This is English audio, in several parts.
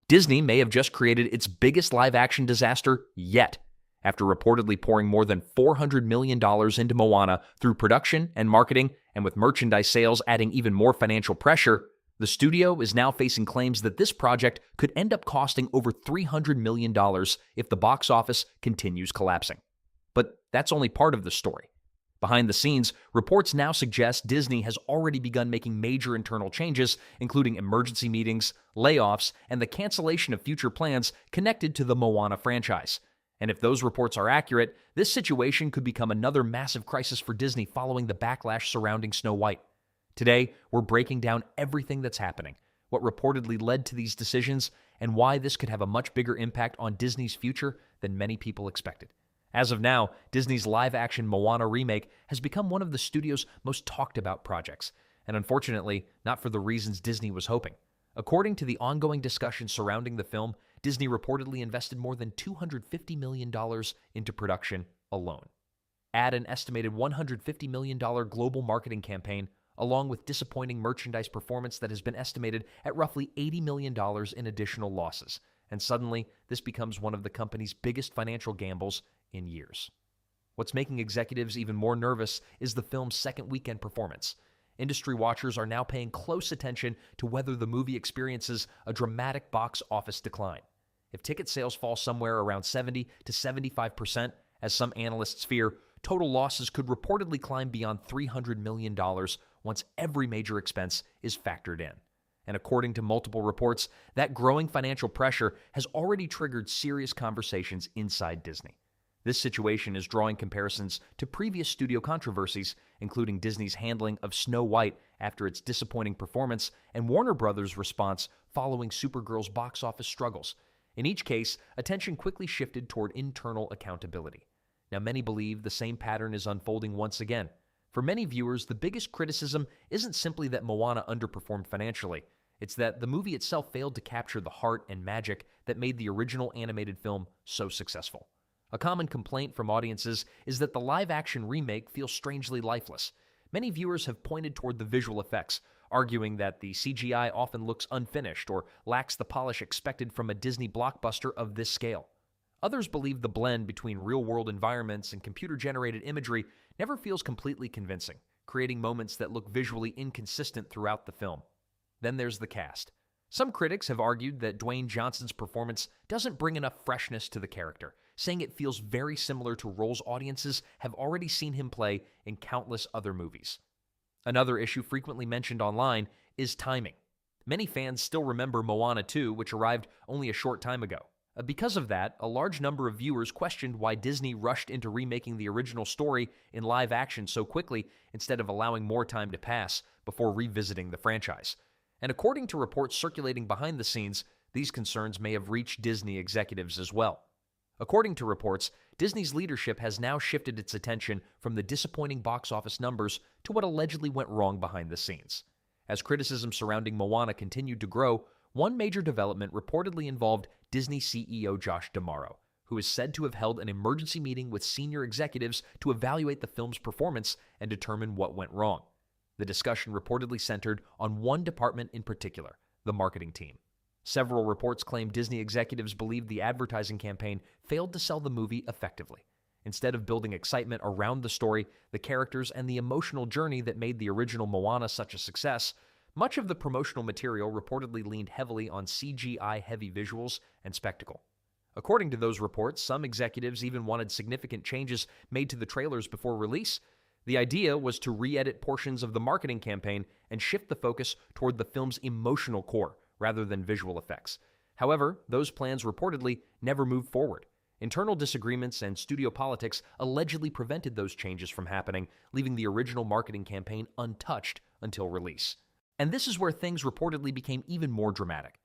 Disney may have just created its biggest live-action disaster yet. After reportedly pouring more than $400 million into Moana through production and marketing, and with merchandise sales adding even more financial pressure, the studio is now facing claims that this project could end up costing over $300 million if the box office continues collapsing. But that's only part of the story. Behind the scenes, reports now suggest Disney has already begun making major internal changes, including emergency meetings, layoffs, and the cancellation of future plans connected to the Moana franchise. And if those reports are accurate, this situation could become another massive crisis for Disney following the backlash surrounding Snow White. Today, we're breaking down everything that's happening, what reportedly led to these decisions, and why this could have a much bigger impact on Disney's future than many people expected. As of now, Disney's live-action Moana remake has become one of the studio's most talked-about projects, and unfortunately, not for the reasons Disney was hoping. According to the ongoing discussion surrounding the film, Disney reportedly invested more than $250 million into production alone. Add an estimated $150 million global marketing campaign, along with disappointing merchandise performance that has been estimated at roughly $80 million in additional losses, and suddenly this becomes one of the company's biggest financial gambles in years. What's making executives even more nervous is the film's second weekend performance. Industry watchers are now paying close attention to whether the movie experiences a dramatic box office decline. If ticket sales fall somewhere around 70 to 75%, as some analysts fear, total losses could reportedly climb beyond $300 million once every major expense is factored in. And according to multiple reports, that growing financial pressure has already triggered serious conversations inside Disney. This situation is drawing comparisons to previous studio controversies, including Disney's handling of Snow White after its disappointing performance and Warner Brothers' response following Supergirl's box office struggles. In each case, attention quickly shifted toward internal accountability. Now, many believe the same pattern is unfolding once again. For many viewers, the biggest criticism isn't simply that Moana underperformed financially. It's that the movie itself failed to capture the heart and magic that made the original animated film so successful. A common complaint from audiences is that the live-action remake feels strangely lifeless. Many viewers have pointed toward the visual effects, arguing that the CGI often looks unfinished or lacks the polish expected from a Disney blockbuster of this scale. Others believe the blend between real-world environments and computer-generated imagery never feels completely convincing, creating moments that look visually inconsistent throughout the film. Then there's the cast. Some critics have argued that Dwayne Johnson's performance doesn't bring enough freshness to the character, saying it feels very similar to roles audiences have already seen him play in countless other movies. Another issue frequently mentioned online is timing. Many fans still remember Moana 2, which arrived only a short time ago. Because of that, a large number of viewers questioned why Disney rushed into remaking the original story in live action so quickly instead of allowing more time to pass before revisiting the franchise. And according to reports circulating behind the scenes, these concerns may have reached Disney executives as well. According to reports, Disney's leadership has now shifted its attention from the disappointing box office numbers to what allegedly went wrong behind the scenes. As criticism surrounding Moana continued to grow, one major development reportedly involved Disney CEO Josh D'Amaro, who is said to have held an emergency meeting with senior executives to evaluate the film's performance and determine what went wrong. The discussion reportedly centered on one department in particular, the marketing team. Several reports claim Disney executives believed the advertising campaign failed to sell the movie effectively. Instead of building excitement around the story, the characters, and the emotional journey that made the original Moana such a success, much of the promotional material reportedly leaned heavily on CGI-heavy visuals and spectacle. According to those reports, some executives even wanted significant changes made to the trailers before release. The idea was to re-edit portions of the marketing campaign and shift the focus toward the film's emotional core rather than visual effects. However, those plans reportedly never moved forward. Internal disagreements and studio politics allegedly prevented those changes from happening, leaving the original marketing campaign untouched until release. And this is where things reportedly became even more dramatic.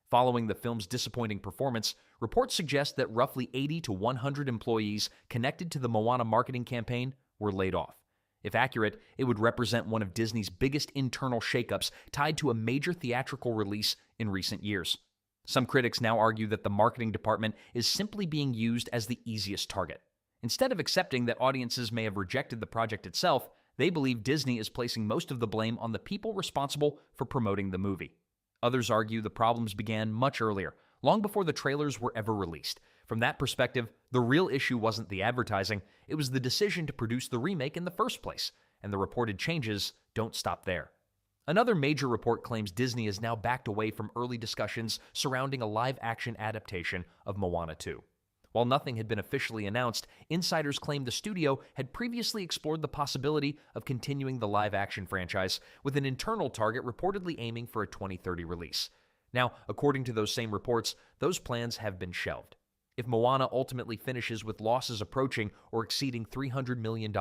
Following the film's disappointing performance, reports suggest that roughly 80 to 100 employees connected to the Moana marketing campaign were laid off. If accurate, it would represent one of Disney's biggest internal shakeups tied to a major theatrical release in recent years. Some critics now argue that the marketing department is simply being used as the easiest target. Instead of accepting that audiences may have rejected the project itself, they believe Disney is placing most of the blame on the people responsible for promoting the movie. Others argue the problems began much earlier, long before the trailers were ever released. From that perspective, the real issue wasn't the advertising, it was the decision to produce the remake in the first place, and the reported changes don't stop there. Another major report claims Disney has now backed away from early discussions surrounding a live-action adaptation of Moana 2. While nothing had been officially announced, insiders claimed the studio had previously explored the possibility of continuing the live-action franchise, with an internal target reportedly aiming for a 2030 release. Now, according to those same reports, those plans have been shelved. If Moana ultimately finishes with losses approaching or exceeding $300 million,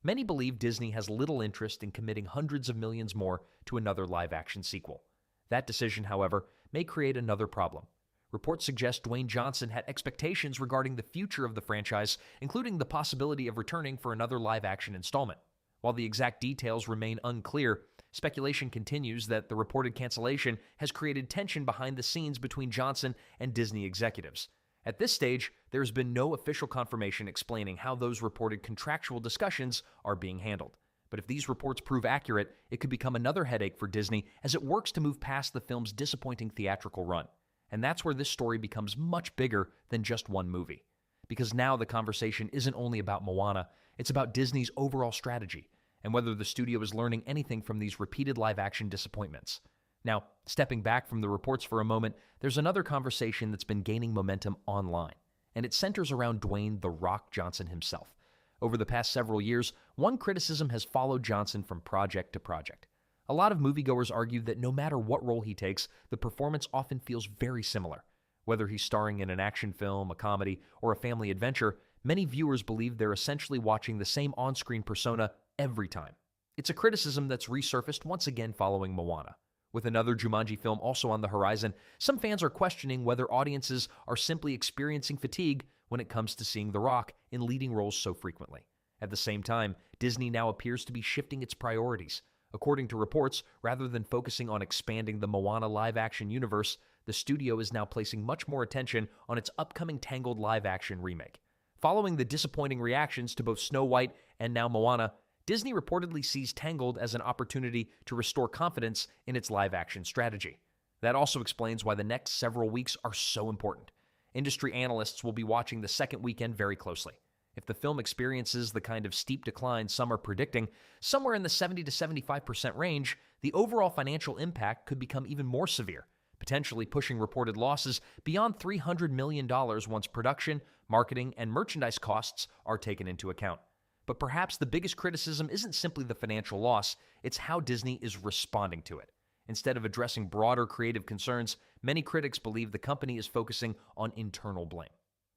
many believe Disney has little interest in committing hundreds of millions more to another live-action sequel. That decision, however, may create another problem. Reports suggest Dwayne Johnson had expectations regarding the future of the franchise, including the possibility of returning for another live-action installment. While the exact details remain unclear, speculation continues that the reported cancellation has created tension behind the scenes between Johnson and Disney executives. At this stage, there has been no official confirmation explaining how those reported contractual discussions are being handled. But if these reports prove accurate, it could become another headache for Disney as it works to move past the film's disappointing theatrical run. And that's where this story becomes much bigger than just one movie. Because now the conversation isn't only about Moana, it's about Disney's overall strategy, and whether the studio is learning anything from these repeated live-action disappointments. Now, stepping back from the reports for a moment, there's another conversation that's been gaining momentum online, and it centers around Dwayne "The Rock" Johnson himself. Over the past several years, one criticism has followed Johnson from project to project. A lot of moviegoers argue that no matter what role he takes, the performance often feels very similar. Whether he's starring in an action film, a comedy, or a family adventure, many viewers believe they're essentially watching the same on-screen persona every time. It's a criticism that's resurfaced once again following Moana. With another Jumanji film also on the horizon, some fans are questioning whether audiences are simply experiencing fatigue when it comes to seeing The Rock in leading roles so frequently. At the same time, Disney now appears to be shifting its priorities. According to reports, rather than focusing on expanding the Moana live-action universe, the studio is now placing much more attention on its upcoming Tangled live-action remake. Following the disappointing reactions to both Snow White and now Moana, Disney reportedly sees Tangled as an opportunity to restore confidence in its live-action strategy. That also explains why the next several weeks are so important. Industry analysts will be watching the second weekend very closely. If the film experiences the kind of steep decline some are predicting, somewhere in the 70 to 75% range, the overall financial impact could become even more severe, potentially pushing reported losses beyond $300 million once production, marketing, and merchandise costs are taken into account. But perhaps the biggest criticism isn't simply the financial loss, it's how Disney is responding to it. Instead of addressing broader creative concerns, many critics believe the company is focusing on internal blame.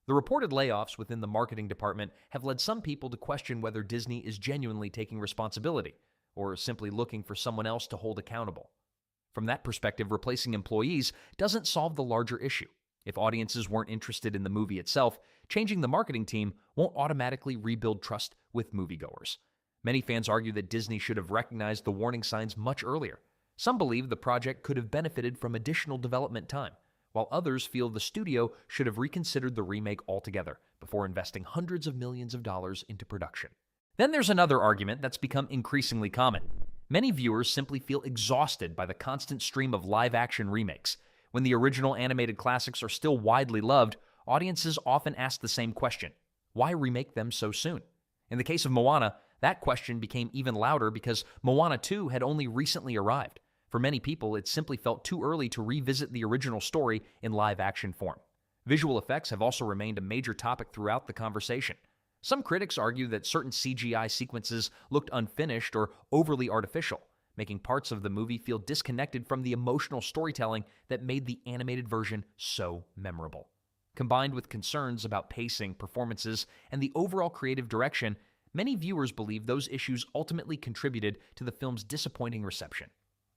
The reported layoffs within the marketing department have led some people to question whether Disney is genuinely taking responsibility, or simply looking for someone else to hold accountable. From that perspective, replacing employees doesn't solve the larger issue. If audiences weren't interested in the movie itself, changing the marketing team won't automatically rebuild trust with moviegoers. Many fans argue that Disney should have recognized the warning signs much earlier. Some believe the project could have benefited from additional development time, while others feel the studio should have reconsidered the remake altogether before investing hundreds of millions of dollars into production. Then there's another argument that's become increasingly common. Many viewers simply feel exhausted by the constant stream of live-action remakes. When the original animated classics are still widely loved, audiences often ask the same question: why remake them so soon? In the case of Moana, that question became even louder because Moana 2 had only recently arrived. For many people, it simply felt too early to revisit the original story in live-action form. Visual effects have also remained a major topic throughout the conversation. Some critics argue that certain CGI sequences looked unfinished or overly artificial, making parts of the movie feel disconnected from the emotional storytelling that made the animated version so memorable. Combined with concerns about pacing, performances, and the overall creative direction, many viewers believe those issues ultimately contributed to the film's disappointing reception.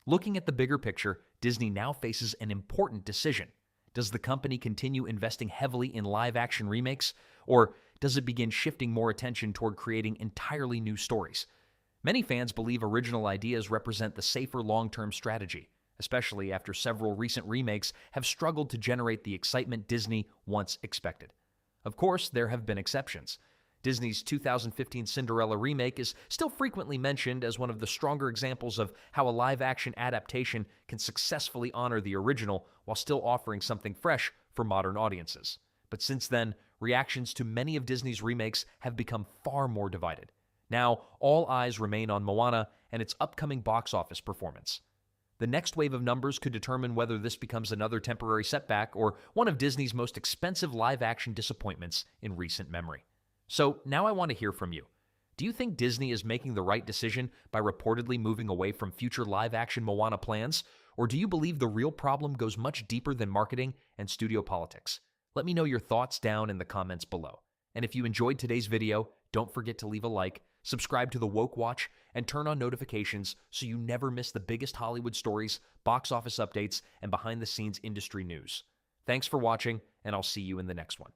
Looking at the bigger picture, Disney now faces an important decision. Does the company continue investing heavily in live-action remakes, or does it begin shifting more attention toward creating entirely new stories? Many fans believe original ideas represent the safer long-term strategy, especially after several recent remakes have struggled to generate the excitement Disney once expected. Of course, there have been exceptions. Disney's 2015 Cinderella remake is still frequently mentioned as one of the stronger examples of how a live-action adaptation can successfully honor the original while still offering something fresh for modern audiences. But since then, reactions to many of Disney's remakes have become far more divided. Now, all eyes remain on Moana and its upcoming box office performance. The next wave of numbers could determine whether this becomes another temporary setback or one of Disney's most expensive live-action disappointments in recent memory. So now I want to hear from you. Do you think Disney is making the right decision by reportedly moving away from future live-action Moana plans? Or do you believe the real problem goes much deeper than marketing and studio politics? Let me know your thoughts down in the comments below. And if you enjoyed today's video, don't forget to leave a like, subscribe to the Woke Watch, and turn on notifications so you never miss the biggest Hollywood stories, box office updates, and behind-the-scenes industry news. Thanks for watching, and I'll see you in the next one.